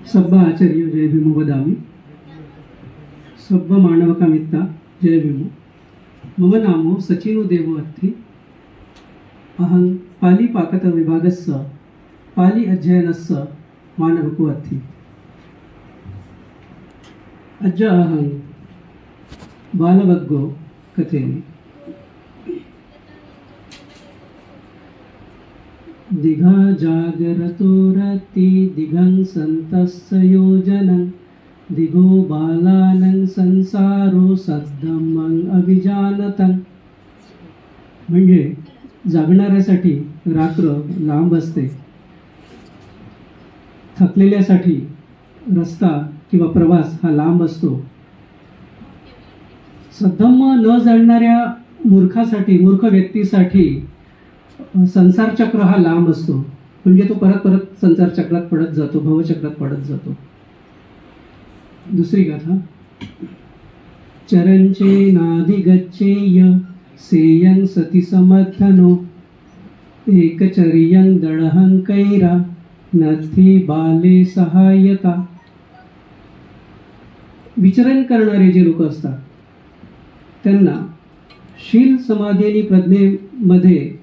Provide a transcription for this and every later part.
सब्ब आचार्य जय भीम वदामि सब्ब मानवकामित्ता जय भीम मम नामो सचिनो देवो अस्ति अहं पाली पाकत विभागस्य पाली अध्ययनस्य मानवको अस्ति अद्य अहं बालवग्गो कथयामि। दिघा जागरतो रति दिघं सन्तस्य योजनं दिगो बालानं संसारो सद्धम्मं अभिजानतं। म्हणजे जागणाऱ्यासाठी रात्र लांब असते, थकलेल्यासाठी रस्ता किंवा प्रवास हा लांब असतो, सद्धम्म न जाणणाऱ्या मूर्खासाठी मूर्ख व्यक्तीसाठी संसार चक्र हा लांब असतो, म्हणजे तो परत परत संसार चक्रात पडत जातो, भवचक्रात पडत जातो। दुसरी गाथा। चरंचे नादि गच्छेय सेयं सति समर्थनो एकचर्यं दळहं कैरा नथी बाले सहायता। विचरण करणारे जे लोक असतात त्यांना शील समाधी आणि प्रज्ञेमध्ये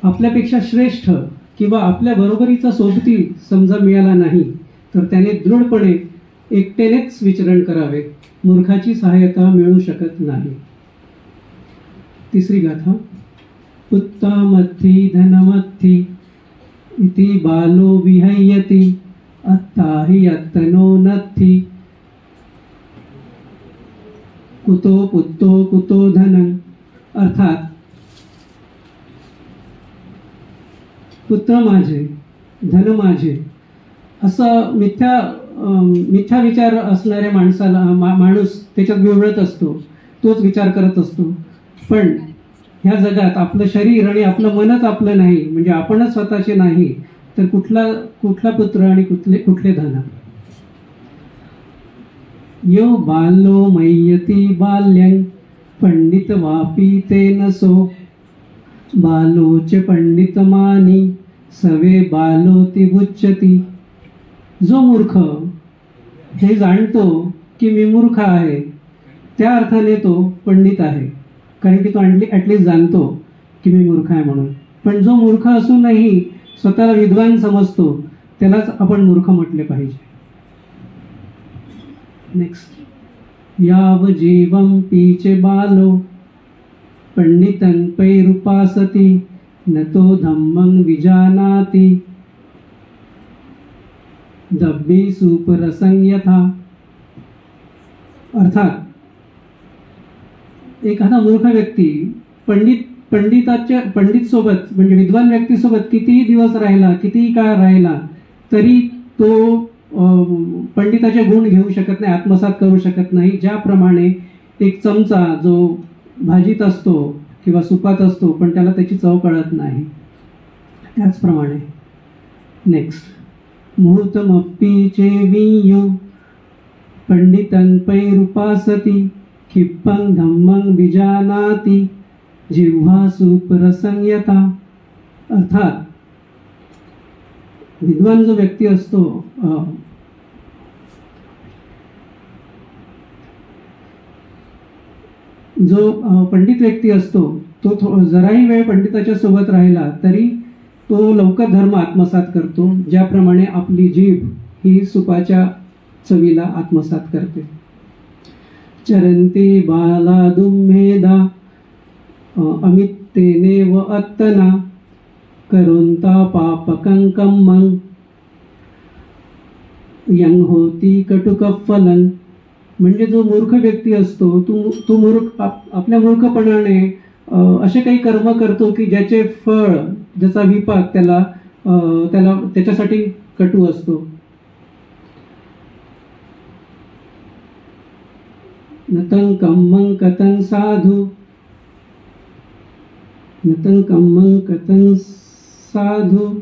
आपल्यापेक्षा श्रेष्ठ किंवा आपल्या बरोबरीचा सोबती समजा मिळाला नाही तर त्याने दृढपणे एकटेनेच विचरण करावे, मूर्खाची सहायता मिळू शकत नाही। तिसरी गाथा। उत्तामथी धनमथी इति बालो विहयति अत्ताहि अत्तनो नथी कुतो पुत्तो कुतो धनं। अर्थात पुत्र माझे धन माझे असं मिथ्या विचार असणाऱ्या माणसाला माणूस त्याच्यात विवळत असतो, तोच विचार करत असतो। पण ह्या जगात आपलं शरीर आणि आपलं मनच आपलं नाही, म्हणजे आपणच स्वतःचे नाही, तर कुठला पुत्र आणि कुठले धन। यो बालो मय्यति बाल्यं पंडित वापी ते नसो बालोच पंडितमानी सवे बालोति बुच्यति। जो मूर्ख हे जाणतो की मी मूर्ख आहे, त्या अर्थाने तो पंडित आहे, कारण की तो ॲटलिस्ट जाणतो की मी मूर्ख आहे म्हणून। पण जो मूर्ख असूनही स्वतःला विद्वान समजतो त्यालाच आपण मूर्ख म्हटले पाहिजे। नेक्स्ट। याव जीवं पीचे बालो पंडितं पैरुपासति न तो धम्मं विजानाति दब्बी सुपरसं यथा। अर्थात एखादा मूर्ख व्यक्ती पंडित सोबत म्हणजे विद्वान व्यक्तीसोबत कितीही दिवस राहिला, कितीही काळ राहिला, तरी तो पंडिताचे गुण घेऊ शकत नाही, आत्मसात करू शकत नाही। ज्याप्रमाणे एक चमचा जो भाजीत असतो किंवा सुपात असतो पण त्याला त्याची चव कळत नाही, त्याचप्रमाणे। नेक्स्ट। मुहूर्तमप्पीचे वीय पंडितं पैरुपासति क्षिप्पं धम्मं विजानाति जिह्वा सुपरसं यथा। अर्थात विद्वान जो व्यक्ती असतो जो पंडित व्यक्ती असतो तो जराही वेळ पंडिताच्या सोबत राहिला तरी तो लवकर धर्म आत्मसात करतो, ज्याप्रमाणे आपली जीभ ही सुपाच्या चवीला आत्मसात करते। चरंती बाला दुम्मेदा अमित्तेने व अत्तना करोंता पापकं कम्मं यं होती कटुकफलं। म्हणजे जो मूर्ख व्यक्ती असतो तो मूर्ख आपल्या मूर्खपणाने असे काही कर्म करतो की ज्याचे फळ, ज्याचा विपाक त्याच्यासाठी कटू असतो। नतं कम्मं कतं साधु नतं कम्मं कतं साधु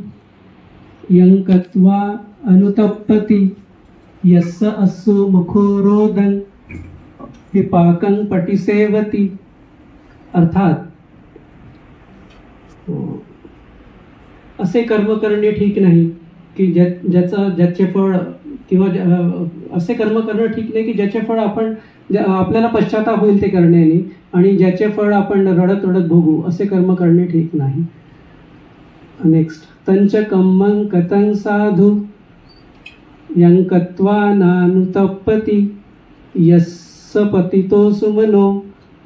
यं कत्वा अनुतप्पति यस्य अस्सु मुखोरोदं विपाकं पटिसेवति। अर्थात असे कर्म करणे ठीक नाही की ज्याचे फळ किंवा असे कर्म करणं ठीक नाही की ज्याचे फळ आपण आपल्याला पश्चाताप होईल ते करण्याने, आणि ज्याचे फळ आपण रडत रडत भोगू असे कर्म करणे ठीक नाही. नेक्स्ट, तंच कम्मं कतं साधु यं कत्वा नानुतप्पति यस्स पतितो सुमनो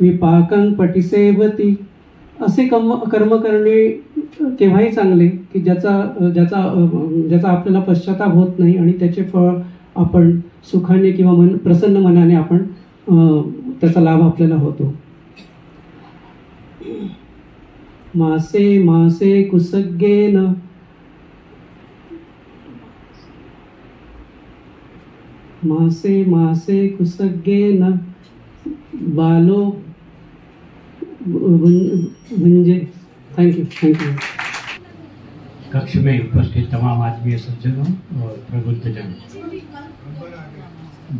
विपाकं पटिसेवती. असे कर्म करणे केव्हाही चांगले की ज्याचा आपल्याला पश्चाताप होत नाही आणि त्याचे फळ आपण सुखाने किंवा प्रसन्न मनाने आपण त्याचा लाभ आपल्याला होतो. मासे मासे कुसग्गेन मासे मासे कुसग्गेन बालो भुंजे. Thank you. कक्ष में उपस्थित तमाम आत्मीय सज्जनों और प्रबुद्धजन,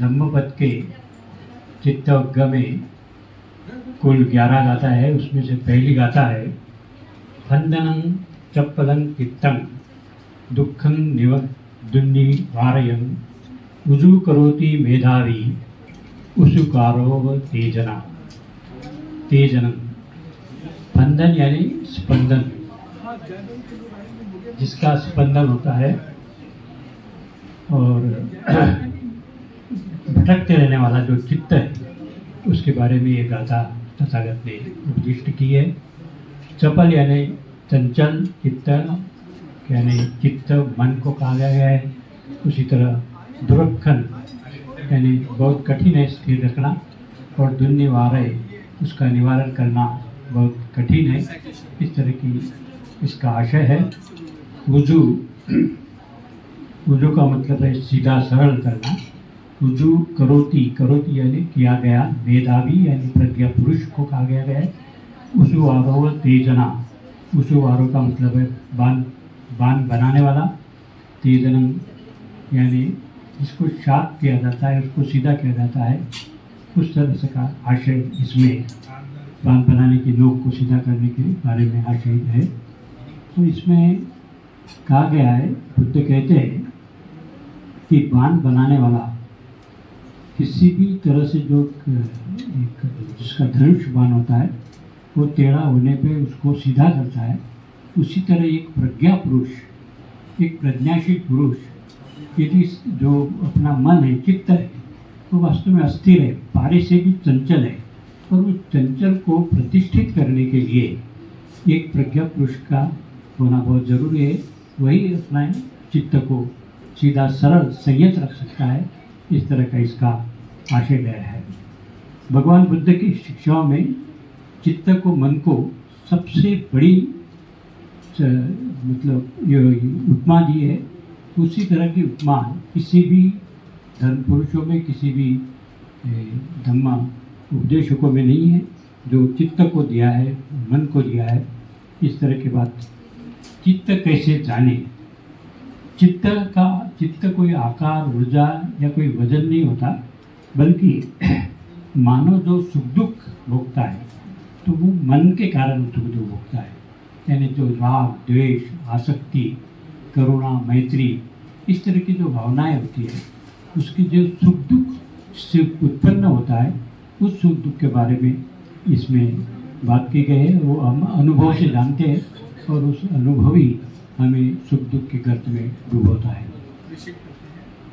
धम्मपद के चित्तवग्ग में कुल 11 गाथा है. उसमें से पहली गाथा है फंदनं चप्पलं चित्तं दुःखं दुन्निवारयन् उजु करोति मेधावी उसुकारो तेजना. तेजनं, फंदन यानी स्पंदन, जिसका स्पंदन होता है और भटकते रहने वाला जो चित्त है उसके बारे में ये गाथा तथागत ने उपदिष्ट की है. चपल यानी चंचल चित्त, यानी चित्त मन को कहा गया है. उसी तरह दुर्खन यानी बहुत कठिन है स्थिर रखना, और दुर्निवारय उसका निवारण करना बहुत कठिन है. इस तरह की इसका आशय है. वुजु, वुजु का मतलब है सीधा सरल करना. वुजु करोति, करोति यानी किया गया. मेधावी यानी प्रज्ञा पुरुष को कहा गया है. उसु आरोह तेजना, उसु आरोह का मतलब है बांध बनाने वाला. तेजनम यानी जिसको शार्प किया जाता है, उसको सीधा किया जाता है, उस तरह से का आशय इसमें बांध बनाने की नोक को सीधा करने के बारे में आशय है. तो इसमें कहा गया है, बुद्ध कहते हैं कि बांध बनाने वाला किसी भी तरह से जो जिसका धनुष बाण होता है वो टेढ़ा होने पे उसको सीधा करता है. उसी तरह एक प्रज्ञा पुरुष, एक प्रज्ञाशील पुरुष, यदि जो अपना मन है, चित्त है, तो वास्तव में अस्थिर है, पारे से भी चंचल है, और उस चंचल को प्रतिष्ठित करने के लिए एक प्रज्ञा पुरुष का होना बहुत जरूरी है. वही अपना चित्त को सीधा सरल संयत रख सकता है. इस तरह का इसका आशय गया है. भगवान बुद्ध की शिक्षाओं में चित्त को, मन को सबसे बड़ी मतलब ये उपमा दी है. उसी तरह की उपमा किसी भी धर्म पुरुषों में, किसी भी धम्म उपदेशकों में नहीं है. जो चित्त को दिया है, मन को दिया है, इस तरह की बात. चित्त कैसे जाने? चित्त कोई आकार, ऊर्जा या कोई वजन नहीं होता, बल्कि मानव जो सुख दुख भोगता है तो वो मन के कारण सुख दुख भोगता है. यानी जो राग, द्वेष, आसक्ति, करुणा, मैत्री, इस तरह की जो भावनाएं होती है, उसकी जो सुख दुख से उत्पन्न होता है, उस सुख दुख के बारे में इसमें बात की गई है. वो हम अनुभव से जानते हैं, और उस अनुभव ही हमें सुख दुख के गर्त में डुबोता है.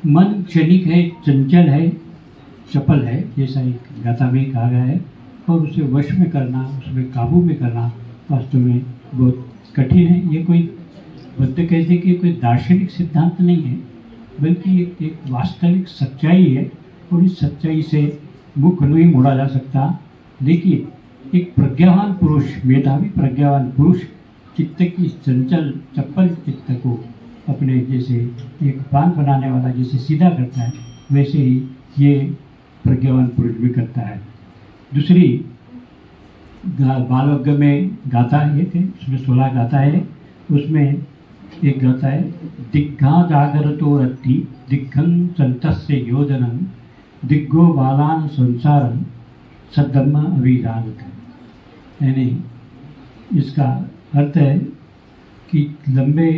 मन क्षणिक है, चंचल है, चपल है, जैसा एक गाथा में कहा गया है, और उसे वश में करना, उसमें काबू में करना वास्तव में बहुत कठिन है. ये कोई बुद्ध कहते कि कोई दार्शनिक सिद्धांत नहीं है, बल्कि एक वास्तविक सच्चाई है, और इस सच्चाई से मुख नहीं मोड़ा जा सकता. देखिए, एक प्रज्ञावान पुरुष, मेधावी प्रज्ञावान पुरुष चित्त की चंचल चप्पल चित्त को अपने जैसे एक बांध बनाने वाला जैसे सीधा करता है, वैसे ही ये प्रज्ञावान पुरुष भी करता है. दूसरी बालवग्ग में गाथा है, उसमें 16 गाथा है. उसमें एक गाथा है दिग्घा जागरतो रत्ति दिग्घं संतस्य योजनं दिग्गो बालान संसारं सद्धम्म अभिजानत. यानी इसका अर्थ है कि लंबे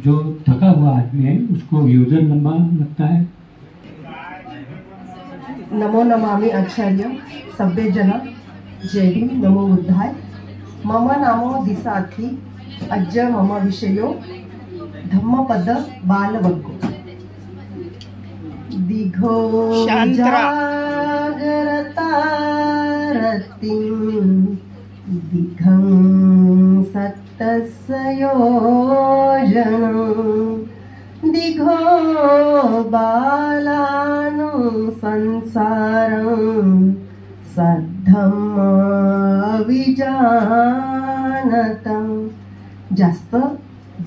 जो थका हुआ आदमी है उसको यूजर लंबा लगता है। नमो नमामि आचार्य सभ्य जन जय भीम नमो बुद्धाय मम नामो दिसाथी अज्ज मम विषयो धम्मपद बालवग्गो दिघो जागरता रतिं दिघं सत्तस्य योजनं दिघो बालानु संसारं सद्धम्म विजानतं। जास्त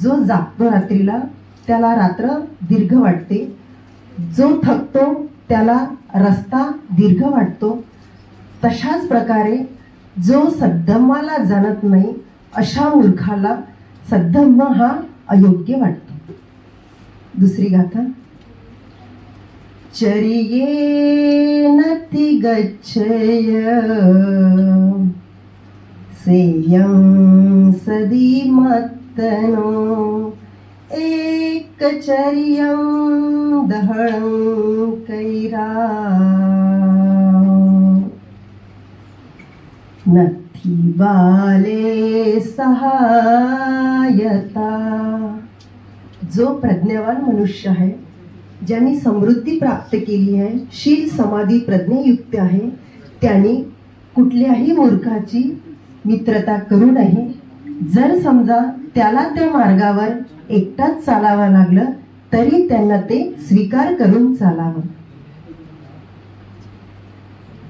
जो जागतो रात्रीला त्याला रात्र दीर्घ वाटते, जो थकतो त्याला रस्ता दीर्घ वाटतो। तशाच प्रकारे जो सद्धम्माला जाणत नाही अशा मूर्खाला सद्धम्म हा अयोग्य वाटतो। दुसरी गाथा चरियेनति गच्छय सेयं सदीमत्तनो एकचर्यं दहनं कैरा नथी बाले सहायता। जो प्रज्ञावान मनुष्य आहे, ज्यांनी समृद्धी प्राप्त केली आहे, शील समाधी प्रज्ञयुक्त आहे, त्यांनी कुठल्याही मूर्खाची मित्रता करू नये। जर समजा त्याला त्या मार्गावर एकटाच चालावं लागलं तरी त्यांना ते स्वीकार करून चालावं।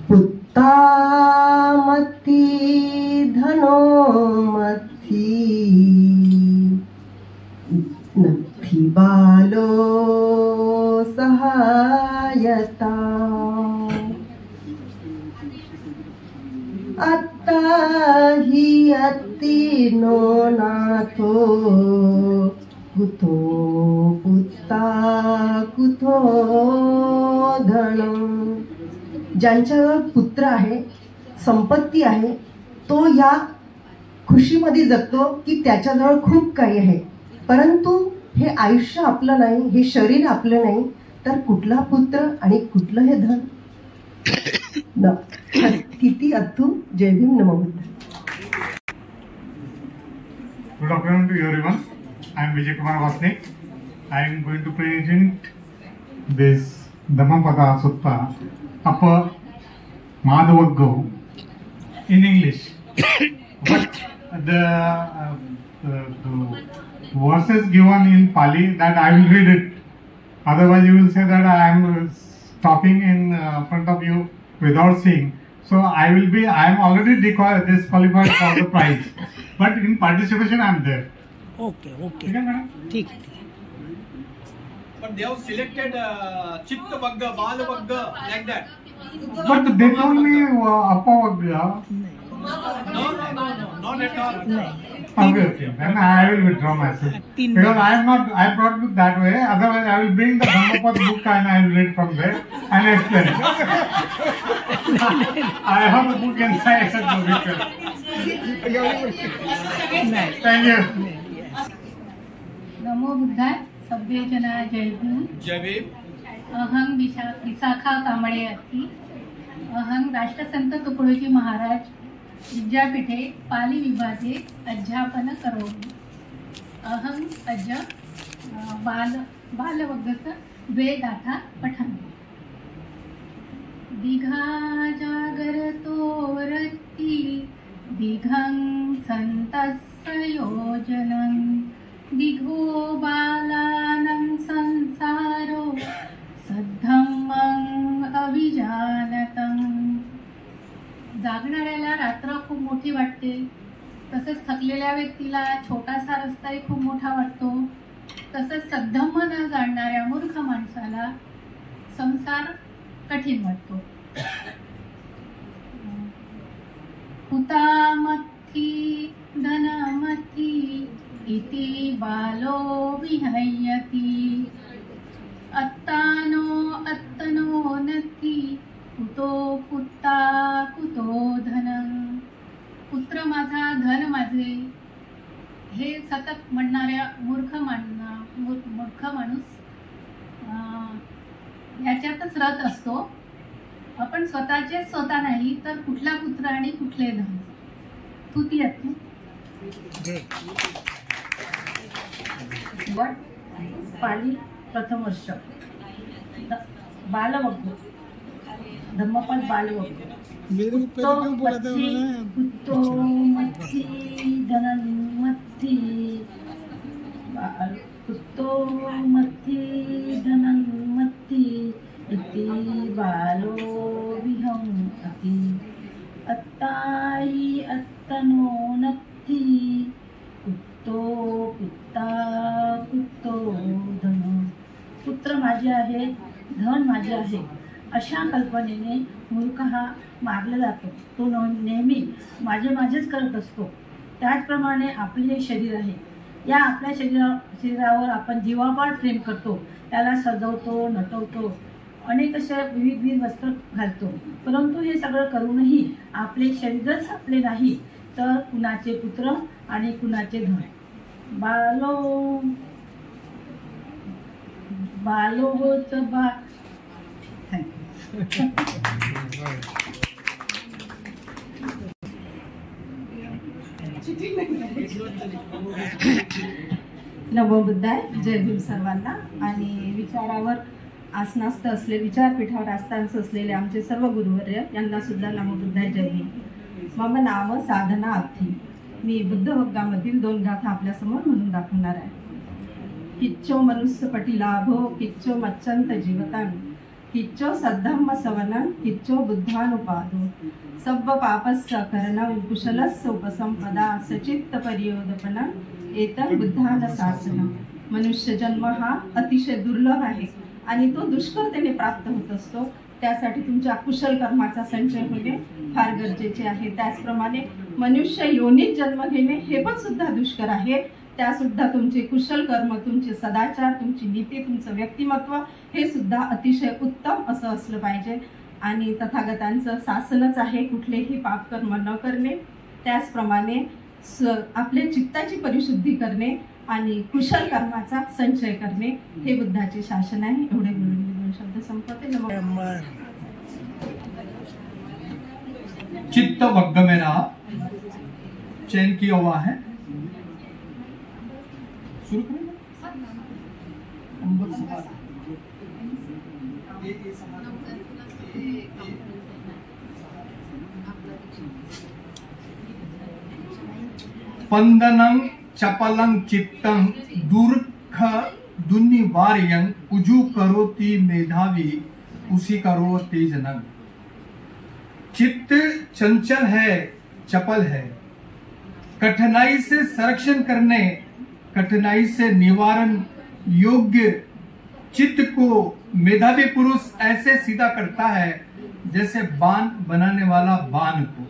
पुत्तामती धनोमती नथी बालो सहायता। अत्ता ही अति नो नाथो कुतो पुत्ता कुतो धन। ज्यांच्याजवळ पुत्र आहे, संपत्ती आहे, तो या खुशीमध्ये जगतो की त्याच्याजवळ खूप काही आहे, परंतु हे आयुष्य आपलं नाही, हे शरीर आपलं नाही, तर कुठला पुत्र आणि कुठलं हे धन न। किती अथू। जय भीम नमो Buddha. Good afternoon to everyone. I am Vijay Kumar Vasnik. I am going to present this Dhammapada Sutta Upper Madhavaggo in English. But the verses given in Pali, that I will read it. Otherwise, you will say that I am talking in front of you without seeing. So I am already disqualified for the prize. But in participation, I am there. Okay. Okay, madam? ठीक। But they have selected Chitta Vagga, Bala Vagga, like that. But they told me Appa Vagga. No, not at all. Okay. Then I will withdraw myself. Because I brought it that way. Otherwise, I will bring the Dhammapad book and I will read from there and explain. I have a book inside except the picture. Thank you. नमो बुद्धाय सभ्य जना जय भीम। जय भीम। अहं विशाखा कांबळे अत्ती अहं राष्ट्रसंत तुकडोजी महाराज विद्यापीठे पाली विभागे अध्यापन करोमि। अहं अद्य बालवग्गस्य द्वे गाथा पठामि। दिघा जागरतो रति दिघं सन्तस्य योजनं दिघो बालानं संसारो सद्धम्मं अभिजानतं। जागणाऱ्याला रात्र खूप मोठी वाटते, तसेच थकलेल्या व्यक्तीला छोटासा रस्ताही खूप मोठा वाटतो, तसेच सद्धम्म न जाणणाऱ्या मूर्ख माणसाला संसार कठीण वाटतो। पुतामथी धनमथी इति बालो विहयति अत्तनो नथी कुतो पुत्ता कुतो धनं। पुत्र माझा धन माझे हे सतत म्हणणाऱ्या मूर्ख याच्यातच रत असतो. आपण स्वतःचे स्वतः नाही तर कुठला पुत्र आणि कुठले धन. तृतीयात गट पाली प्रथम वर्ष बालवग्ग धम्मपद बालवग्ग कुत्तो मत्थी धनन्मत्थी कुत्तो मत्थी धनन्मत्थी इति बालो विहंति अत्ताई अत्तनो नत्थी कुत्तो कुत्ता कुत्तो धन. पुत्र माझे आहे, धन माझे आहे, अशा कल्पनेने मूर्ख हा मारला जातो. तो नेहमी माझेच करत असतो. त्याचप्रमाणे आपले शरीर आहे. या आपल्या शरीरावर आपण जीवापाड प्रेम करतो, त्याला सजवतो, नटवतो, अनेक अशा विविध वस्त्र घालतो. परंतु हे सगळं करूनही आपले शरीरच आपले नाही तर कुणाचे पुत्र आणि कुणाचे धन. बालो होत बा. नमो बुद्धाय. जय भीम सर्वांना. आणि विचारावर आसनास्थ असले, विचारपीठावर आस्थांस असलेले आमचे सर्व गुरुवर्य यांना सुद्धा नमो बुद्धाय. जय भीम. मम नाम साधना अर्थी. मी बुद्धवग्गामधील 2 गाथा आपल्यासमोर म्हणून दाखवणार आहे. किच्चो मनुष्यपटी लाभो किच्चो मच्चंत जीवतां किच्चो सद्धम्म सवनं किच्चो बुद्धानुपादो सब्ब पापस्य करणं कुशलस्य उपसंपदा सचित्त परियोदपनं एतं बुद्धान शासनं. मनुष्य जन्म हा अतिशय दुर्लभ आहे आणि तो दुष्करतेने प्राप्त होत असतो. त्यासाठी तुमच्या कुशल कर्माचा संचय होणे फार गरजेचे आहे. त्याचप्रमाणे मनुष्य योनीत जन्म घेणे हे पण सुद्धा दुष्कर आहे. त्या सुद्धा तुमचे कुशल कर्म, तुमचे सदाचार, तुमची नीती, तुमचं व्यक्तिमत्व हे सुद्धा अतिशय उत्तम असं असलं पाहिजे. आणि तथागतांचं शासनच आहे कुठलेही पापकर्म न करणे. त्याचप्रमाणे आपले चित्ताची परिशुद्धी करणे आणि कुशल कर्माचा संचय करणे हे बुद्धाचे शासन आहे. एवढे बोलून शब्द संपते. चित्त वग्ग मेरा चयन किया हुआ है. शुरू करें. स्पंदनं चपलं चित्तं दुर्ख दुनिवार्यं उजु करोति मेधावी उसी करो तेजनग. चित्त चंचल है, चपल है. कठिनाई से संरक्षण करने, कठिनाई से निवारण योग्य चित्त को मेधावी पुरुष ऐसे सीधा करता है जैसे बाण बनाने वाला बाण को.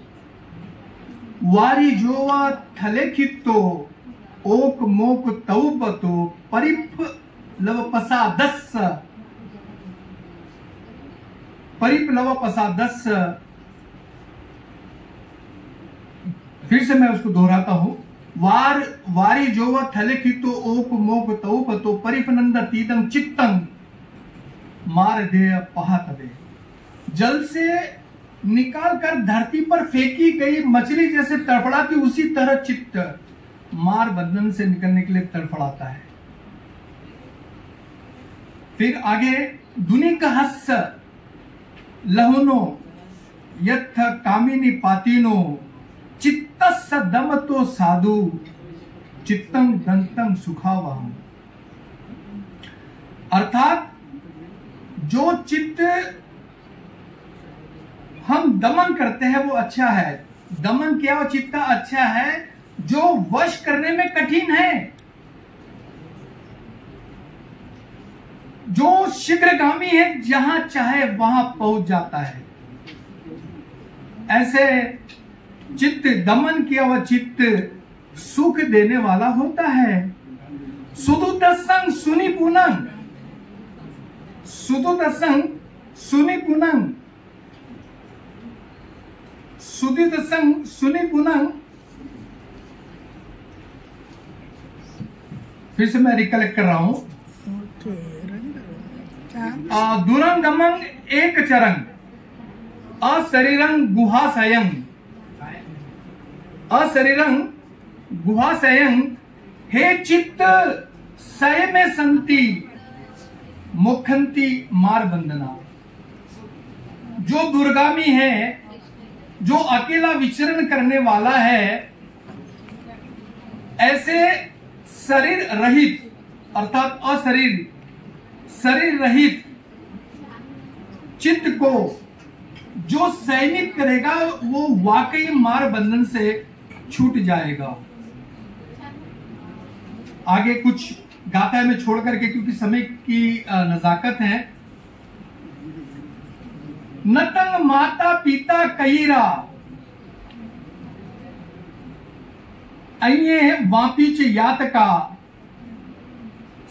वारी जोवा थले खित्तो ओक मोक तौबतो परिप लवपसादस्स. परिप लवपसादस्स. फिर से मैं उसको दोहराता हूं. वारी जोवा थले खित्तो ओक मोक तौबतो परिपनंद तीदं चित्तं मार दे पहातवे. जल से निकाल कर धरती पर फेंकी गई मछली जैसे तड़फड़ाती उसी तरह चित्त मार बंधन से निकलने के लिए तड़फड़ाता है. फिर आगे दुनिक हस्स लहुनो यथ कामिनी पातिनो चित्तस्स दमतो साधु चित्तं दंतं सुखावहम्. अर्थात जो चित्त हम दमन करते हैं वो अच्छा है. दमन किया हुआ चित्त अच्छा है. जो वश करने में कठिन है, जो शीघ्रगामी है, जहां चाहे वहां पहुंच जाता है. ऐसे चित्त, दमन किया हुआ चित्त सुख देने वाला होता है. सुदुदसंग सुनि पुनंग. सुदुदसंग सुनि पुनंग. सुदित संग सुनि पुनंग. फिर से मैं रिकलेक्ट कर रहा हूं. दुरंगमंग एक चरंग अशरीरंग गुहाशयं अशरीरंग गुहाशयं हे चित्त सय में संती मुखंती मार बंधना। जो दुर्गामी है, जो अकेला विचरण करने वाला है, ऐसे शरीर रहित अर्थात शरीर रहित चित्त को जो सैनिक करेगा वो वाकई मार बंधन से छूट जाएगा। आगे कुछ गाथा में छोड़ करके, क्योंकि समय की नजाकत है। नतंग माता पिता कईरा अये वापीच यातका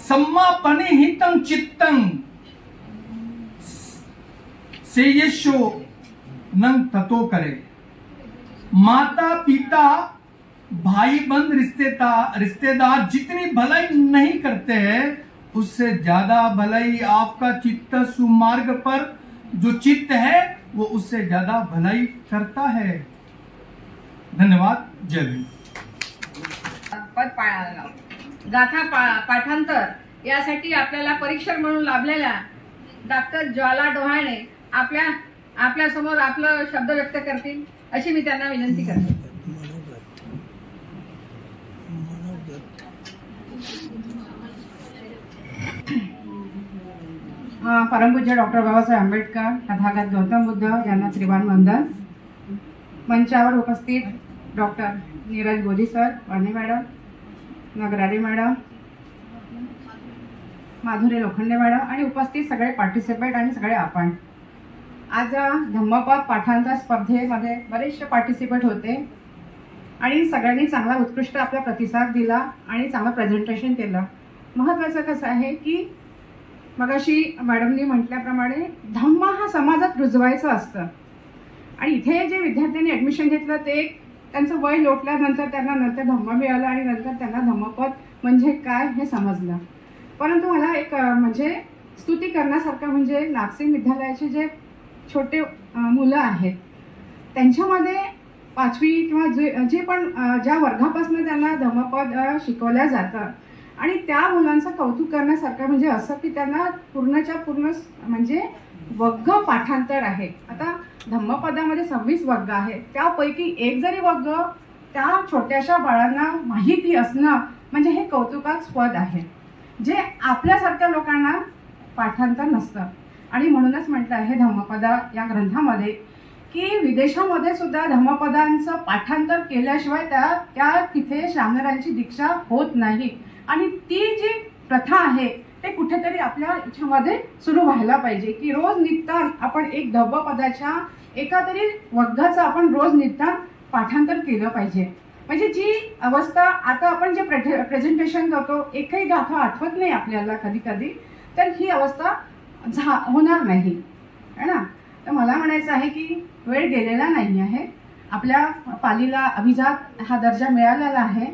सम्मापने हितं चित्तं सेयशो नंग ततो करे। माता पिता भाई बंद रिश्तेदार जितनी भलाई नहीं करते हैं, उससे ज्यादा भलाई आपका चित्त सुमार्ग पर जो चित्त है वो उससे ज्यादा भलाई करता है। धन्यवाद। जय हिंद। गाथा पाठांतर यासाठी आपल्याला परीक्षक म्हणून लाभलेल्या डॉक्टर ज्वाला डोहाणे आपल्या समोर आपलं शब्द व्यक्त करतील अशी मी त्यांना विनंती करते। परमपूज्य डॉक्टर बाबासाहेब आंबेडकर तथागत गौतम बुद्ध यांना त्रिवान वंदन। मंचावर उपस्थित doctor Neeraj Bodhi sir, Vani madam, Nagarade madam, Madhuri Lokhande madam आणि उपस्थित सगळे पार्टिसिपेट आणि सगळे आपण। आज धम्मपद पाठांतर स्पर्धेमध्ये बरेचसे पार्टिसिपेट होते आणि सगळ्यांनी चांगला उत्कृष्ट आपला प्रतिसाद दिला आणि चांगलं प्रेझेंटेशन केलं। महत्त्वाचं कसं आहे की मगाशी मॅडमनी म्हटल्याप्रमाणे धम्म हा समाजात रुजवायचा असतं आणि इथे जे विद्यार्थ्यांनी ॲडमिशन घेतलं ते त्यांचं वय लोटल्यानंतर त्यांना नंतर धम्म मिळालं आणि नंतर त्यांना धम्मपद म्हणजे काय हे समजलं। परंतु मला एक म्हणजे स्तुती करण्यासारखं म्हणजे नागसिंग विद्यालयाचे जे छोटे मुलं आहेत त्यांच्यामध्ये 5वी किंवा जे पण ज्या वर्गापासून त्यांना धम्मपद शिकवल्या जातं आणि त्या मुलांचं कौतुक करण्यासारखं म्हणजे असं की त्यांना पूर्णच्या पूर्ण म्हणजे वग्ग पाठांतर आहे। आता धम्मपदामध्ये 26 वग्ग आहेत, त्यापैकी एक जरी वग्ग त्या छोट्याशा बाळांना माहिती असणं म्हणजे हे कौतुकास्पद आहे, जे आपल्यासारख्या लोकांना पाठांतर नसतं। आणि म्हणूनच म्हटलं आहे धम्मपदा या ग्रंथामध्ये की विदेशामध्ये सुद्धा धम्मपदांचं पाठांतर केल्याशिवाय त्या तिथे श्रावणाऱ्यांची दीक्षा होत नाही आणि ती जी प्रथा आहे ते कुठेतरी आपल्या याच्यामध्ये सुरू व्हायला पाहिजे की रोज नित्यान आपण एक धम्मपदाच्या एका तरी वग्गाचं आपण रोज नित्यान पाठांतर केलं पाहिजे। म्हणजे जी अवस्था आता आपण जे प्रेझेंटेशन करतो एकही गाथा आठवत नाही आपल्याला कधी कधी, तर ही अवस्था होणार नाही है ना। तर मला म्हणायचं आहे की वेळ गेलेला नाही आहे, आपल्या पालीला अभिजात हा दर्जा मिळालेला आहे।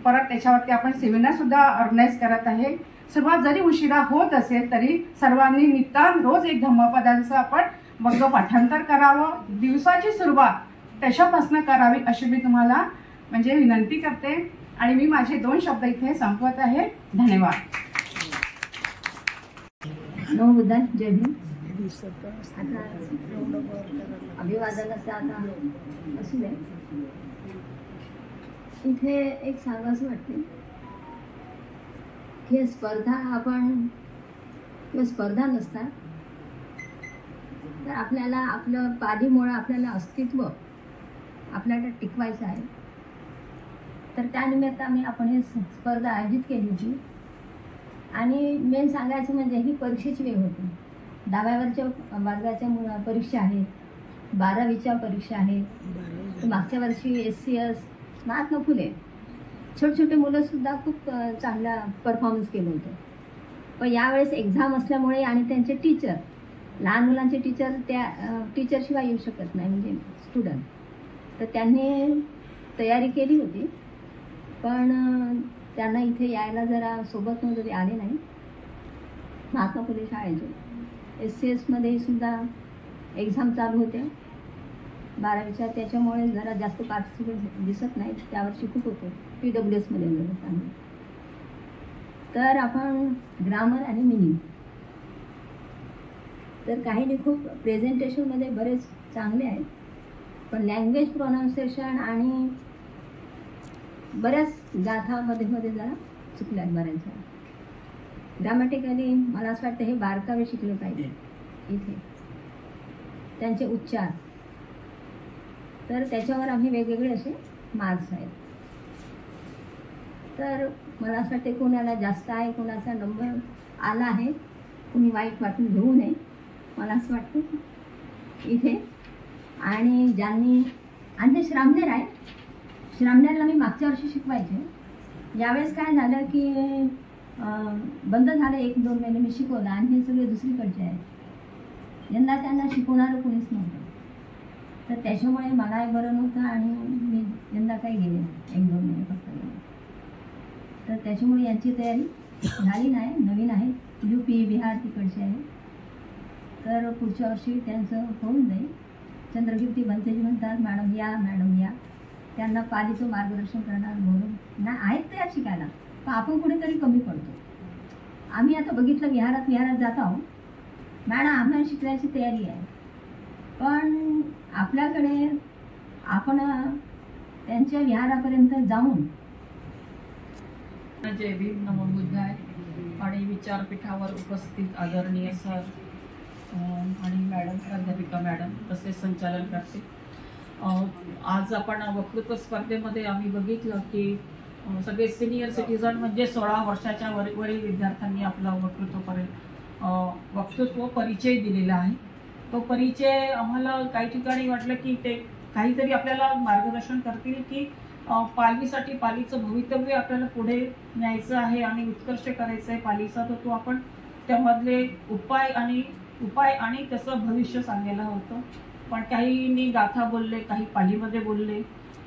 परत त्याच्यावरती आपण सेमिनार सुद्धा ऑर्गनाईज करत आहे। सुरुवात जरी उशिरा होत असेल तरी सर्वांनी निदान रोज एक धम्मपदांचं आपण वग्ग पाठांतर करावं, दिवसाची सुरुवात त्याच्यापासून करावी अशी मी तुम्हाला म्हणजे विनंती करते आणि मी माझे 2 शब्द इथे संपवत आहे। धन्यवाद। नमो बुद्धाय। जय भीम। अभिवादनाचा आता असू दे, इथे एक सांगावंसं वाटते की स्पर्धा किंवा स्पर्धा नसतात तर आपल्याला आपलं पालीमुळं आपल्याला अस्तित्व आपल्याला टिकवायचं आहे, तर त्यानिमित्ताने आपण ही स्पर्धा आयोजित केली होती। आणि मेन सांगायचं म्हणजे ही परीक्षेची वेळ होती। 10व्या वर्गाच्या परीक्षा आहेत, 12वीच्या परीक्षा आहेत, मागच्या वर्षी SCS महात्मा फुले छोटे मुलंसुद्धा खूप चांगला परफॉर्मन्स केलं होतं। पण यावेळेस एक्झाम असल्यामुळे आणि त्यांचे टीचर लहान मुलांचे टीचर त्या टीचरशिवाय येऊ शकत नाही म्हणजे स्टुडंट, तर त्यांनी तयारी केली होती पण त्यांना इथे यायला जरा सोबत जरी आले नाही महात्मा फुले शाळेचे SCS मध्ये सुद्धा एक्झाम चालू होत्या 12वीच्या, त्याच्यामुळे जरा जास्त पार्टिसिपेट दिसत नाही. त्यावर्षी खूप होते. PWS मध्ये चांगलं. तर आपण ग्रामर आणि मिनिंग, तर काही नाही, खूप प्रेझेंटेशनमध्ये बरेच चांगले आहेत, पण लँग्वेज प्रोनाऊन्सिएशन आणि बऱ्याच गाथामध्ये जरा चुकल्यात बऱ्याच. ग्रामॅटिकली मला असं वाटतं हे बारकावे शिकले पाहिजे इथे, त्यांचे उच्चार. तर त्याच्यावर आम्ही वेगवेगळे असे मार्क्स आहेत. तर मला असं वाटतं कोणाला जास्त आहे, कोणाचा नंबर आला आहे, कुणी वाईट वाटून घेऊ नये, मला असं वाटतं इथे. आणि ज्यांनी, आणि ते श्रामनेर आहे, श्रामनेरला मी मागच्या वर्षी शिकवायचे. यावेळेस काय झालं की बंद झालं, 1-2 महिने मी शिकवलं आणि हे सगळे दुसरीकडचे आहेत. यंदा त्यांना शिकवणारं कोणीच नव्हतं, तर त्याच्यामुळे मलाही बरं नव्हतं आणि मी यंदा काही गेले 1-2 महिने फक्त गेले. तर त्याच्यामुळे यांची तयारी झाली नाही, नवीन आहे, UP बिहार तिकडचे आहे. तर पुढच्या वर्षी त्यांचं होऊन जाईल. चंद्रकीर्ती बनतेजी म्हणतात मॅडम या, त्यांना पालीचं मार्गदर्शन करणार म्हणून ना आहेत तयार शिकायला, पण आपण कुठेतरी कमी पडतो. आम्ही आता बघितलं विहारात जात आहोत, मॅडम आम्हाला शिकण्याची तयारी आहे, पण आपल्याकडे आपण त्यांच्या विहारापर्यंत जाऊन. जय भीम, नमो बुद्धाय. आणि विचारपीठावर उपस्थित आदरणीय सर आणि मॅडम, प्राध्यापिका मॅडम, तसेच संचालन करते. आज आपण वक्तृत्व स्पर्धेमध्ये आम्ही बघितलं की सगळे सिनियर सिटीजन म्हणजे 16 वर्षाच्या वरील विद्यार्थ्यांनी आपला वक्तृत्व परिचय दिलेला आहे. तो परिचय आम्हाला काही ठिकाणी वाटलं की ते काहीतरी आपल्याला मार्गदर्शन करतील की पालवीसाठी, पालीचं भवितव्य आपल्याला पुढे न्यायचं आहे आणि उत्कर्ष करायचं आहे पालीचा, तर तो आपण त्यामधले उपाय आणि त्याचं भविष्य सांगायला होतं. पण काहींनी गाथा बोलले, काही पालीमध्ये बोलले.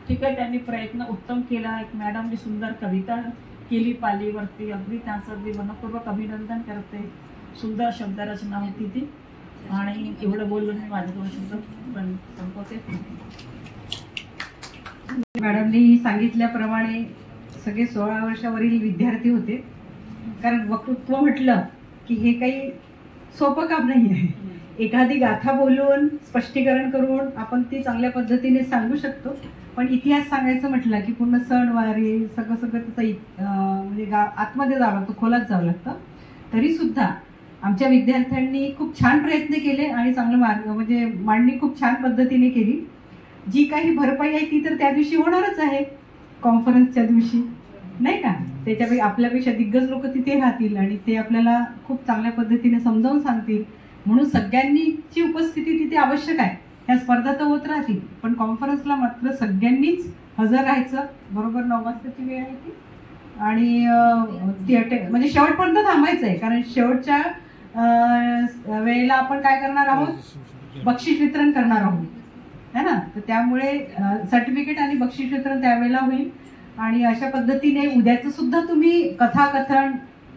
ठीक आहे, त्यांनी प्रयत्न उत्तम केला. एक मॅडमनी सुंदर कविता केली पालीवरती, अगदी त्यांचं मी मनपूर्वक अभिनंदन करते. सुंदर शब्दरचना होती ती. आणि एवढं बोलून मी माझे 2 शब्द संपवते. मॅडमनी सांगितल्याप्रमाणे सगळे 16 वर्षावरील विद्यार्थी होते. कारण वक्तृत्व म्हटलं की हे काही सोपं काम नाही आहे. एखादी गाथा बोलून, स्पष्टीकरण करून आपण ती चांगल्या पद्धतीने सांगू शकतो, पण इतिहास सांगायचं म्हटलं की पूर्ण सणवारी सगळं त्याचं म्हणजे आतमध्ये जावं लागतं, खोलात जावं लागतं. तरी सुद्धा आमच्या विद्यार्थ्यांनी खूप छान प्रयत्न केले आणि चांगलं म्हणजे मांडणी खूप छान पद्धतीने केली. जी काही भरपाई आहे ती तर त्या दिवशी होणारच आहे, कॉन्फरन्सच्या दिवशी, नाही का. त्याच्यापैकी आपल्यापेक्षा दिग्गज लोक तिथे राहतील आणि ते आपल्याला खूप चांगल्या पद्धतीने समजावून सांगतील. म्हणून सगळ्यांची उपस्थिती तिथे आवश्यक आहे. ह्या स्पर्धा तर होत राहतील, पण कॉन्फरन्सला मात्र सगळ्यांनीच हजर राहायचं. बरोबर 9 वाजताची वेळ आहे ती, आणि म्हणजे शेवटपर्यंत थांबायचं आहे. कारण शेवटच्या वेळेला आपण काय करणार आहोत, बक्षीस वितरण करणार आहोत, है ना. तर त्यामुळे सर्टिफिकेट आणि बक्षीस वितरण त्यावेळेला होईल. आणि अशा पद्धतीने उद्याचं सुद्धा तुम्ही कथाकथन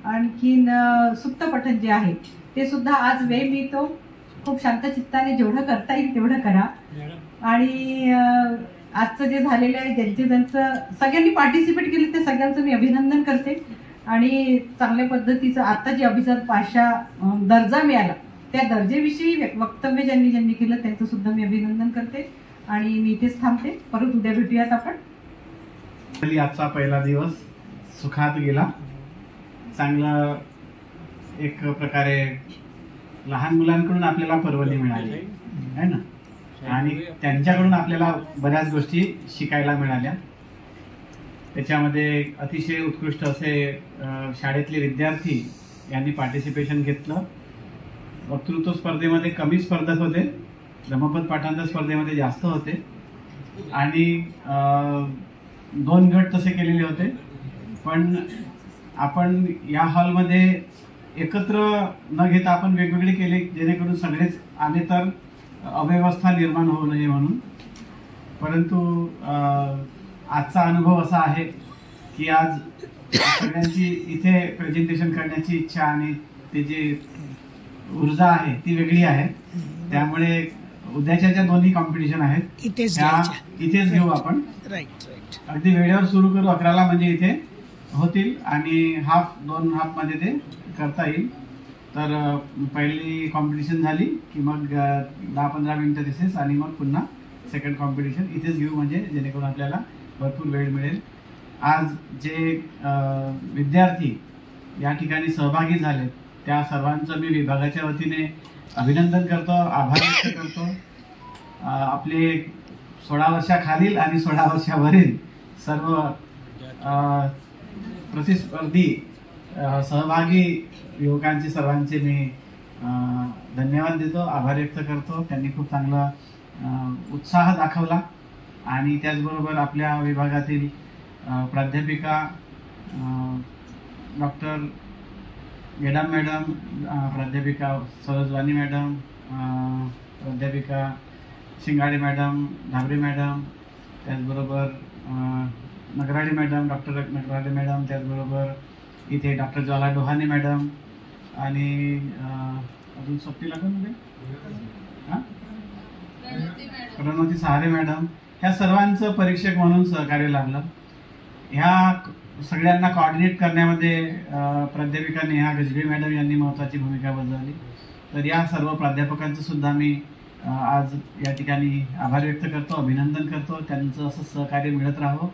आणखीन सुप्त पठण जे आहे ते सुद्धा आज वेळ मिळतो, खूप शांत चित्ताने जेवढं करता येईल तेवढं करा. आणि आजचं जे झालेलं आहे, ज्यांचं सगळ्यांनी पार्टिसिपेट केले ते सगळ्यांचं मी अभिनंदन करते. आणि चांगल्या पद्धतीचं आता जी अभिजात भाषा दर्जा मिळाला त्या दर्जेविषयी वक्तव्य ज्यांनी केलं त्यांचं सुद्धा मी अभिनंदन करते. आणि मी इथेच थांबते. परत उद्या भेटूयात आपण. आजचा पहिला दिवस सुखात गेला. चांगलं एक प्रकारे लहान मुलांकडून आपल्याला पर्वणी मिळाली आहे ना, आणि त्यांच्याकडून आपल्याला बऱ्याच गोष्टी शिकायला मिळाल्या. त्याच्यामध्ये अतिशय उत्कृष्ट असे शाळेतले विद्यार्थी यांनी पार्टिसिपेशन घेतलं. वक्तृत्व स्पर्धेमध्ये कमी स्पर्धक होते, धम्मपद पाठांतर स्पर्धेमध्ये जास्त होते. आणि 2 गट तसे केलेले होते. पण आपण या हॉलमध्ये एकत्र न घेता आपण वेगवेगळे केले, जेणेकरून सगळेच आले तर अव्यवस्था निर्माण होऊ नये म्हणून. परंतु आजचा अनुभव असा आहे की आज सगळ्यांची इथे प्रेझेंटेशन करण्याची इच्छा आणि ती जी ऊर्जा आहे ती वेगळी आहे. त्यामुळे उद्याच्या ज्या दोन्ही कॉम्पिटिशन आहेत त्या इथेच घेऊ आपण. अगदी वेळेवर सुरू करू 11ला, म्हणजे इथे होतील आणि 2 हाफमध्ये ते करता येईल. तर पहिली कॉम्पिटिशन झाली की मग 10-15 मिनिटं तिथेच आणि मग पुन्हा सेकंड कॉम्पिटिशन इथेच घेऊ, म्हणजे जेणेकरून आपल्याला भरपूर वेळ मिळेल. आज जे विद्यार्थी या ठिकाणी सहभागी झाले त्या सर्वांचं मी विभागाच्या वतीने अभिनंदन करतो, आभार व्यक्त करतो. आपले 16 वर्षाखालील आणि 16 वर्षावरील सर्व प्रतिस्पर्धी सहभागी युवकांचे सर्वांचे मी धन्यवाद देतो, आभार व्यक्त करतो. त्यांनी खूप चांगला उत्साह दाखवला. आणि त्याचबरोबर आपल्या विभागातील प्राध्यापिका डॉक्टर गेडाम मॅडम, प्राध्यापिका सरोजवानी मॅडम, प्राध्यापिका शिंगाडे मॅडम, धाबरे मॅडम, त्याचबरोबर Nagrade madam, doctor Nagrade madam, त्याचबरोबर इथे डॉक्टर ज्वाला डोहाने मॅडम आणि अजून सोबती लागून प्रणवती सहारे मॅडम, ह्या सर्वांचं परीक्षक म्हणून सहकार्य लाभलं. ह्या सगळ्यांना कोऑर्डिनेट करण्यामध्ये प्राध्यापिका नेहा गजबे मॅडम यांनी महत्त्वाची भूमिका बजावली. तर या सर्व प्राध्यापकांचं सुद्धा मी आज या ठिकाणी आभार व्यक्त करतो, अभिनंदन करतो. त्यांचं असं सहकार्य मिळत राहो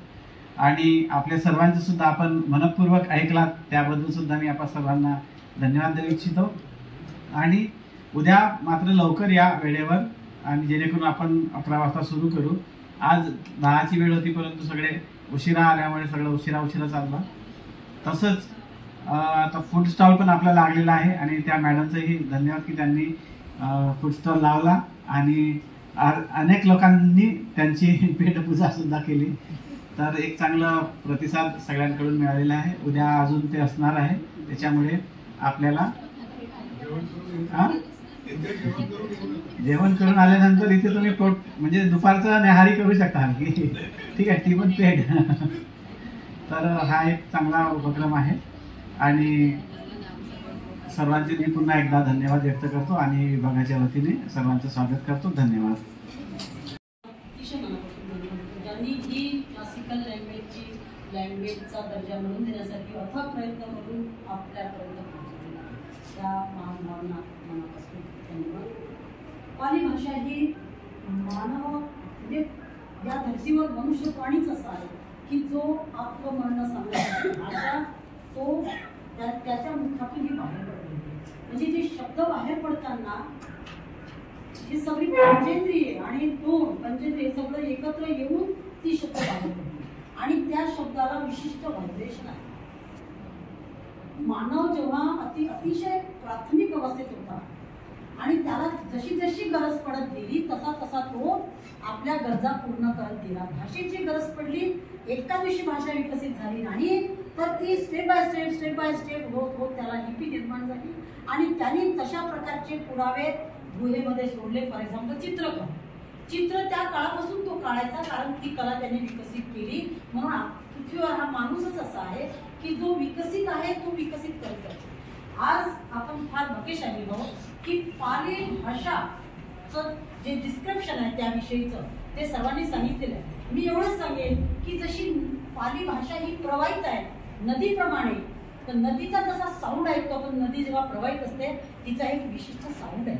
आणि आपल्या सर्वांचं सुद्धा आपण मनपूर्वक ऐकलात त्याबद्दल सुद्धा मी आपण सर्वांना धन्यवाद देऊ इच्छितो. आणि उद्या मात्र लवकर या वेळेवर, आणि जेणेकरून आपण 11 वाजता सुरू करू. आज 10ची वेळ होती परंतु सगळे उशिरा आल्यामुळे सगळं उशिरा चाललं. तसंच आता फूड स्टॉल पण आपल्याला लागलेला आहे आणि त्या मॅडमचंही धन्यवाद की त्यांनी फूड स्टॉल लावला आणि अनेक लोकांनी त्यांची पेटपूजा सुद्धा केली. तर एक चांगला प्रतिसाद सगळ्यांकडून मिळालेला आहे. उद्या अजून ते असणार आहे, त्याच्यामुळे आपल्याला जेवण करून आल्यानंतर इथे तुम्ही म्हणजे दुपारचं न्याहारी करू शकता की ठीक आहे, ती पण पेट. तर हा एक चांगला उपक्रम आहे आणि सर्वांचे मी पुन्हा एकदा धन्यवाद व्यक्त करतो आणि विभागाच्या वतीने सर्वांचं स्वागत करतो. धन्यवाद. ज्यांनी ही क्लासिकल लँग्वेजचा दर्जा मिळवून देण्यासाठी अथक प्रयत्न करून आपल्यापर्यंत पोहोचवला, त्या महान भावना मनापासून धन्यवाद. पाली भाषा ही मानव म्हणजे या धर्तीवर मनुष्य प्राणीच असा आहे की जो आपलं म्हणणं सांगण्यासाठी भाषा तो त्याच्या मुखातून ही बाहेर पडते. म्हणजे जे शब्द बाहेर पडताना ही सगळी पंचेंद्रिय आणि तोंड पंचेंद्रिय सगळं एकत्र येऊन ती शब्द बाहेर पडते आणि त्या शब्दाला विशिष्ट व्हायब्रेशन आहे. मानव जेव्हा अतिशय प्राथमिक अवस्थेत होता आणि त्याला जशी जशी गरज पडत गेली तसा तसा तो आपल्या गरजा पूर्ण करत गेला. भाषेची गरज पडली, एका दिवशी भाषा विकसित झाली नाही, तर ती स्टेप बाय स्टेप होत त्याला लिपी निर्माण झाली आणि त्यांनी तशा प्रकारचे पुरावे गुहेमध्ये सोडले. फॉर एक्झाम्पल चित्र त्या काळापासून तो काढायचा, कारण ती कला त्यांनी विकसित केली. म्हणून पृथ्वीवर हा माणूसच असा आहे की जो विकसित आहे तो विकसित करत आहे. आज आपण फार भाग्यशाली आहोत की पाली भाषाचं जे डिस्क्रिप्शन आहे त्याविषयीचं ते सर्वांनी सांगितलेलं आहे. मी एवढंच सांगेन की जशी पाली भाषा ही प्रवाहित आहे नदीप्रमाणे, तर नदीचा जसा साऊंड ऐकतो आपण, नदी जेव्हा प्रवाहित असते तिचा एक विशिष्ट साऊंड आहे,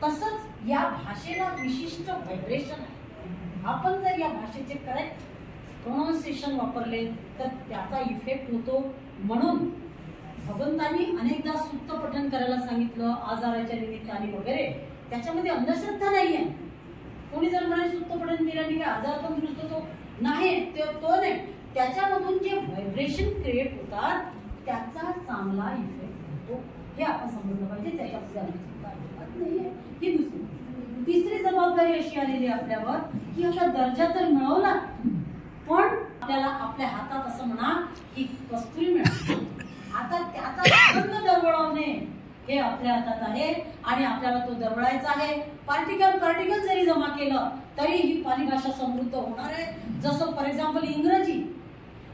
तसंच या भाषेला विशिष्ट व्हायब्रेशन आहे. आपण जर या भाषेचे करेक्ट प्रोनाउन्सिएशन वापरले तर त्याचा इफेक्ट होतो. म्हणून भगवंतांनी अनेकदा सुत्त पठण करायला सांगितलं आजाराच्या निमित्ताने वगैरे. त्याच्यामध्ये अंधश्रद्धा नाही आहे. कोणी जर म्हणाले सुत्त पठण केल्याने काय आजार पण दुरुस्त होतो, नाही, तो नाही. त्याच्यामधून जे व्हायब्रेशन क्रिएट होतात त्याचा चांगला इफेक्ट होतो, हे आपण समजलं पाहिजे. त्याच्यापुढे अजिबात नाही आहे. ही तिसरी जबाबदारी अशी आलेली आपल्यावर की आता दर्जा तर मिळवला, पण आपल्याला आपल्या हातात असं म्हणा की कस्तुरी मिळाली. आता त्याचा आनंद दरवळवणे हे आपल्या हातात आहे आणि आपल्याला तो दरवळायचा आहे. पार्टिकल जरी जमा केलं तरी ही पाली भाषा समृद्ध होणार आहे. जसं फॉर एक्झाम्पल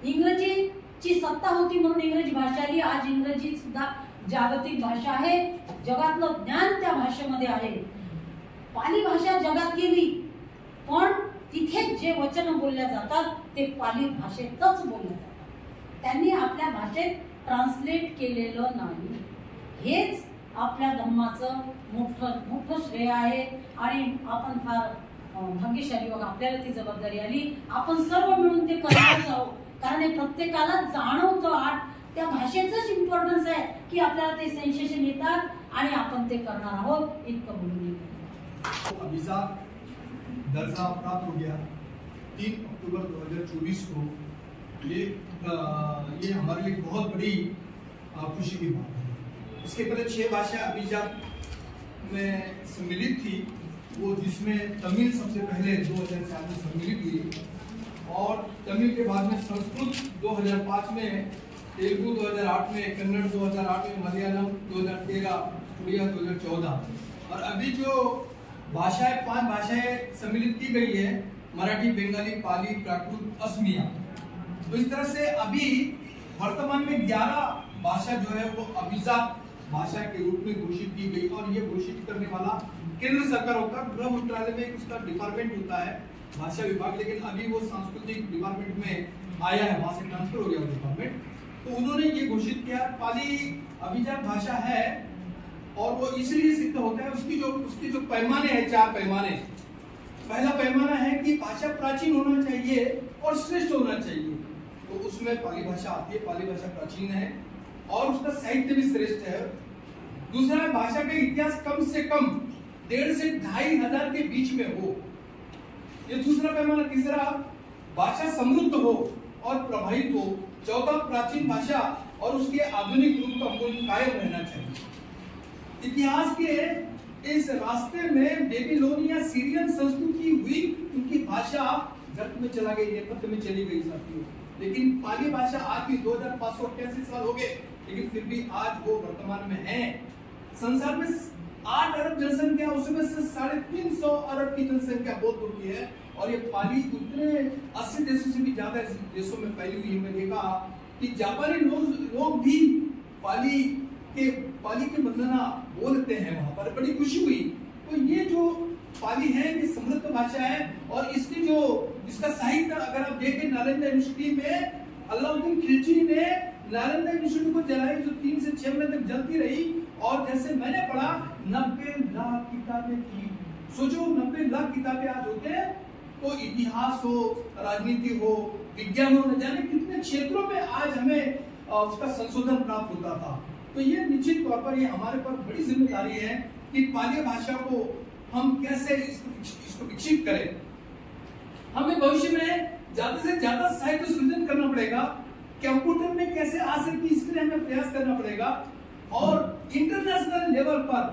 इंग्रजीची सत्ता होती म्हणून इंग्रजी भाषा आली. आज इंग्रजी सुद्धा जागतिक भाषा आहे, जगातलं ज्ञान त्या भाषेमध्ये आहे. पाली भाषा जगात गेली, पण तिथे जे वचन बोलल्या जातात ते पाली भाषेतच बोलल्या जातात. त्यांनी आपल्या भाषेत ट्रान्सलेट केलेलं नाही. हेच आपल्या धम्माचं मोठं मोठं श्रेय आहे. आणि आपण फार भाग्यशाली बघा, आपल्याला ती जबाबदारी आली. आपण सर्व मिळून ते करतच आहोत, कारण हे प्रत्येकाला जाणवतं. त्या भाषेचंच इम्पॉर्टन्स आहे की आपल्याला ते सेन्सेशन येतात आणि आपण ते करणार आहोत. इतकं बोलून वीजा दर्जा प्राप्त हो गया 3 अक्टूबर 2024 को. ये हमारे लिए बहुत बड़ी खुशी की बात है. इसके पहले 6 भाषा अभिजात में सम्मिलित थी, वो जिसमें तमिल सबसे पहले 2004 में सम्मिलित हुई, और तमिल के बाद में संस्कृत 2005 में, तेलुगु 2008 में, कन्नड़ 2008 में, मलयालम 2013, उड़िया 2014. और अभी जो भाषाएं 5 भाषाएं सम्मिलित की गई है, मराठी, बंगाली, पाली, प्राकृत, असमिया. तो इस तरह से अभी वर्तमान में 11 भाषा जो है वो अभिजात भाषा के रूप में घोषित की गई. और ये घोषित करने वाला केंद्र सरकार होता है. गृह मंत्रालय में उसका डिपार्टमेंट होता है, भाषा विभाग, लेकिन अभी वो सांस्कृतिक डिपार्टमेंट में आया है, वहां से ट्रांसफर हो गया डिपार्टमेंट. तो उन्होंने ये घोषित किया पाली अभिजात भाषा है, और वो इसलिए सिद्ध होता है उसकी जो पैमाने हैं, 4 पैमाने. पहला पैमाना है कि भाषा प्राचीन होना चाहिए और श्रेष्ठ होना चाहिए, तो उसमें पाली भाषा आती है. पाली भाषा प्राचीन है और उसका साहित्य भी श्रेष्ठ है. दूसरा है भाषा का इतिहास कम से कम 1.5 से 2.5 हजार के बीच में हो, ये दूसरा पैमाना. तीसरा, भाषा समृद्ध हो और प्रभावित हो. चौथा, प्राचीन भाषा और उसके आधुनिक रूप का मूल्य कायम रहना चाहिए. इतिहास के इस रास्ते में बेबीलोनिया सीरियन संस्कृति हुई, उनकी भाषा गर्त में चला गई, नेपथ्य में चली गई साथियों. लेकिन पाली भाषा आज भी 2588 साल हो गए, लेकिन फिर भी आज वो वर्तमान में है. संसार में 8 अरब जनसंख्या, उसमें से 350 अरब की जनसंख्या बोध होती है. और ये पाली उतने 80 देशों से भी ज्यादा देशों में फैली हुई है. मैं देखा कि जापानी लोग भी पाली के वंदना बोलते हैं वहां पर, बड़ी खुशी हुई. तो ये जो पाली है ये समृद्ध भाषा है. और इसका साहित्य अगर आप देखें, नालंदा यूनिवर्सिटी में अलाउद्दीन खिलजी ने नालंदा यूनिवर्सिटी को जलाई, जो 3 से 6 महीने तक जलती रही. और जैसे मैंने पढ़ा 90 लाख किताबें थी. सोचो 90 लाख किताबें आज होते हैं, तो इतिहास हो, राजनीति हो, विज्ञान हो, न जाने कितने क्षेत्रों में आज हमें उसका संशोधन प्राप्त होता था. तो ये निश्चित तौर पर ये हमारे पर बड़ी जिम्मेदारी है कि पाली भाषा को हम कैसे इसको विकसित करें. हमें भविष्य में ज्यादा से ज्यादा साहित्य सृजन करना पड़ेगा. कंप्यूटर में कैसे आ सकती, इसके लिए हमें प्रयास करना पड़ेगा. और इंटरनेशनल लेवल पर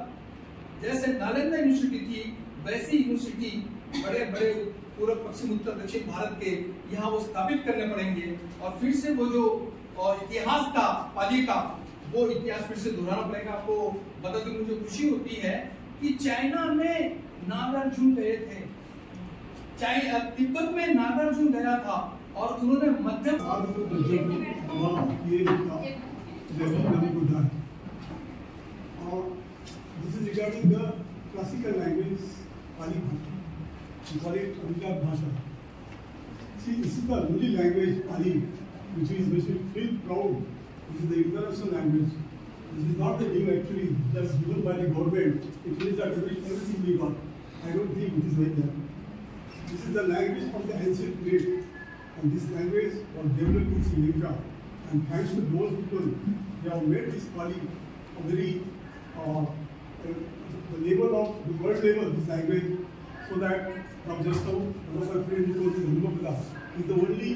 जैसे नालंदा यूनिवर्सिटी थी, वैसी यूनिवर्सिटी बड़े बड़े पूर्व, पश्चिम, उत्तर, दक्षिण भारत के यहाँ वो स्थापित करने पड़ेंगे. और फिर से वो जो इतिहास था पाली का, वो इतिहास फिर से दोहराना पड़ेगा. आपको बताते मुझे खुशी होती है कि चाइना में नागार्जुन गए थे, तिब्बत में नागार्जुन गया था, और उन्होंने मध्य This is regarding the classical language Pali Bhasha. We call it Abhijat Bhasha. See, this is the only language Pali which we feel proud. This is the international language. This is not the name actually that's given by the government. It means that everything we got. I don't think it is like that. This is the language of the ancient Greek, and this language was developed in Sri Lanka. And thanks to those people, they have made this Pali a very the level of the world level, this language, so that from just now, one of our friends told me, Dhammapada is the only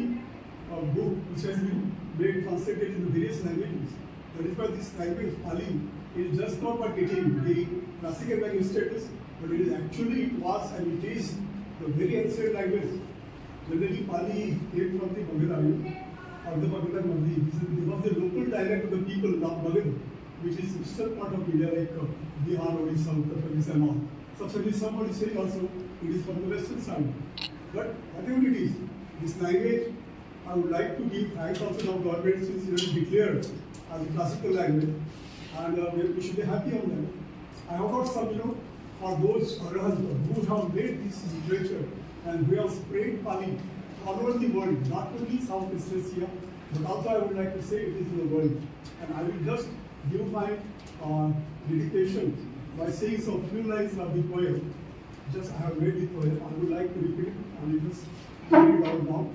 book which has been made translated in the various languages. That is why this language, Pali, is just not for getting the classical language status, but it is actually was and it is the very ancient language. Generally, Pali came from the Magadha, or the Magadha Mandi. This was the local dialect of the people of Magadha, which is eastern part of India, like Bihar, Odisha, Uttar Pradesh, and all. Subsequently, somebody say also it is from the western side. But whatever it is, this language, I would like to give thanks also to our government since it is declared as a classical language. and we should be happy on that. I have got some, for those who have made this literature and who have spread Pali all over the world, not only Southeast Asia, but also I would like to say it is in the world. And I will just give my dedication by saying some few lines of the poem. Just I have made the poem. I would like to repeat it. I will just read it out now.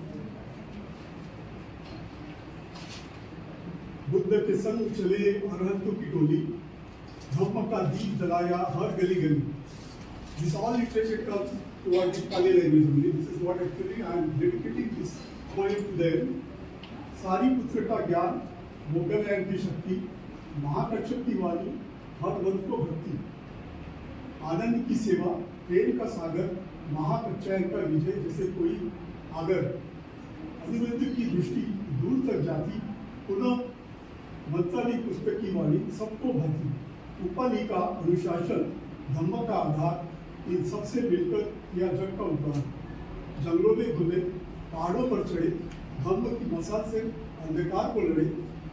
Buddha के संग चले अरहंतों की टोली, धम्म का दीप जलाया हर गली गली. This all literature comes towards the Pali language only. This is what actually I am dedicating this poem to them. सारी पुत्र का ज्ञान, मोगल की शक्ति, महाकक्षकी वाली, हर वंश को भक्ति. आनंद की सेवा, प्रेम का सागर, महाकक्षायन का विजय जैसे कोई आगर. अधिवृत्ति की दृष्टि दूर तक जाती, पुनः मंत्राली पुस्तकी वाली सबको भाती. उपाली का अनुशासन, धम्म का आधार, इन सबसे मिलकर किया जग का उद्धार. जंगलों में घूमे, पहाड़ों पर चढ़े, धम्म की मसाल से अंधकार को लड़े.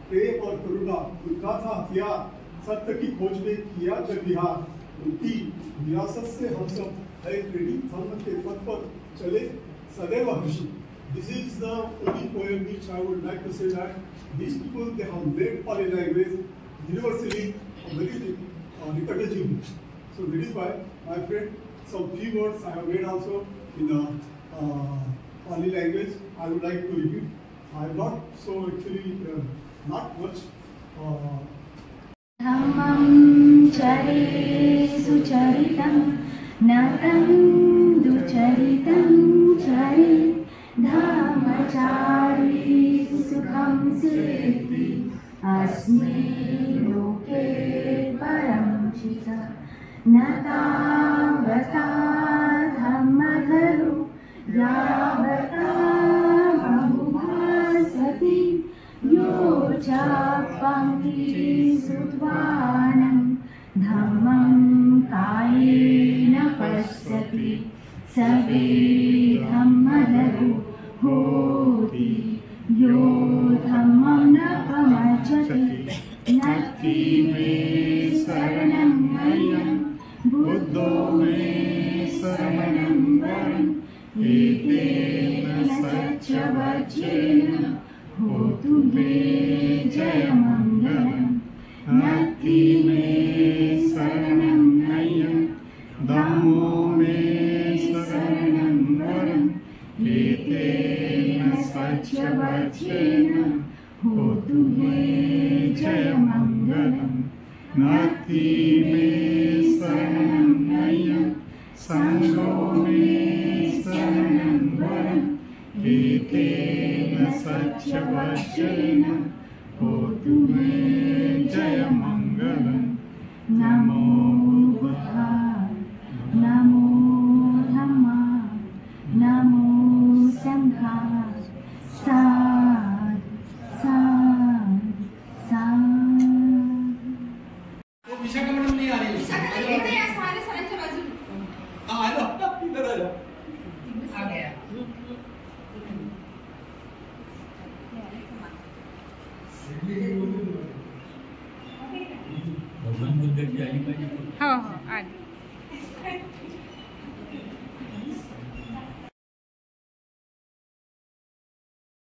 प्रेम और करुणा उनका था हथियार, सत्य की खोज में किया जग विहार. उनकी विरासत से हम सब है प्रेरित, धम्म के पथ पर चले सदैव हर्षित. This is the only poem which I would like to say that these people, they have made Pali language universally very recognizable. So that is why, my friend, some few words I have made also in the Pali language. I would like to repeat. I am not so actually not much. Dhammam chare sucharitam natam ducharitam chare. Dhammachari sukham siddhi asmi loke param chita natavata dhammadharu yavata bahubhasati yochapamki sudvanam dhammam kayena pasyati sabe dhammadharu hoti yo dhammam na pamachati nati me saranam ayam buddho me saranam varam etena satchavachena hotu me jayamangalam nati me saranam ayam dhammo me saranam varam etena satchavachena hotu me jayamangalam nati me saranam ayam sangho me saranam varam etena satchavachena hotu me jayamangalam. Namo Buddhaya, Namo Dhamma, Namo Sanghaya, Sadhu, Sadhu, Sadhu. वो Vishakha madam नहीं आ रही. विशाखा नहीं है यार, सारे सरांच्या बाजूला. आ low, इधर आ जाओ. आ गया. भगवान बुद्ध की आली पाहिजे.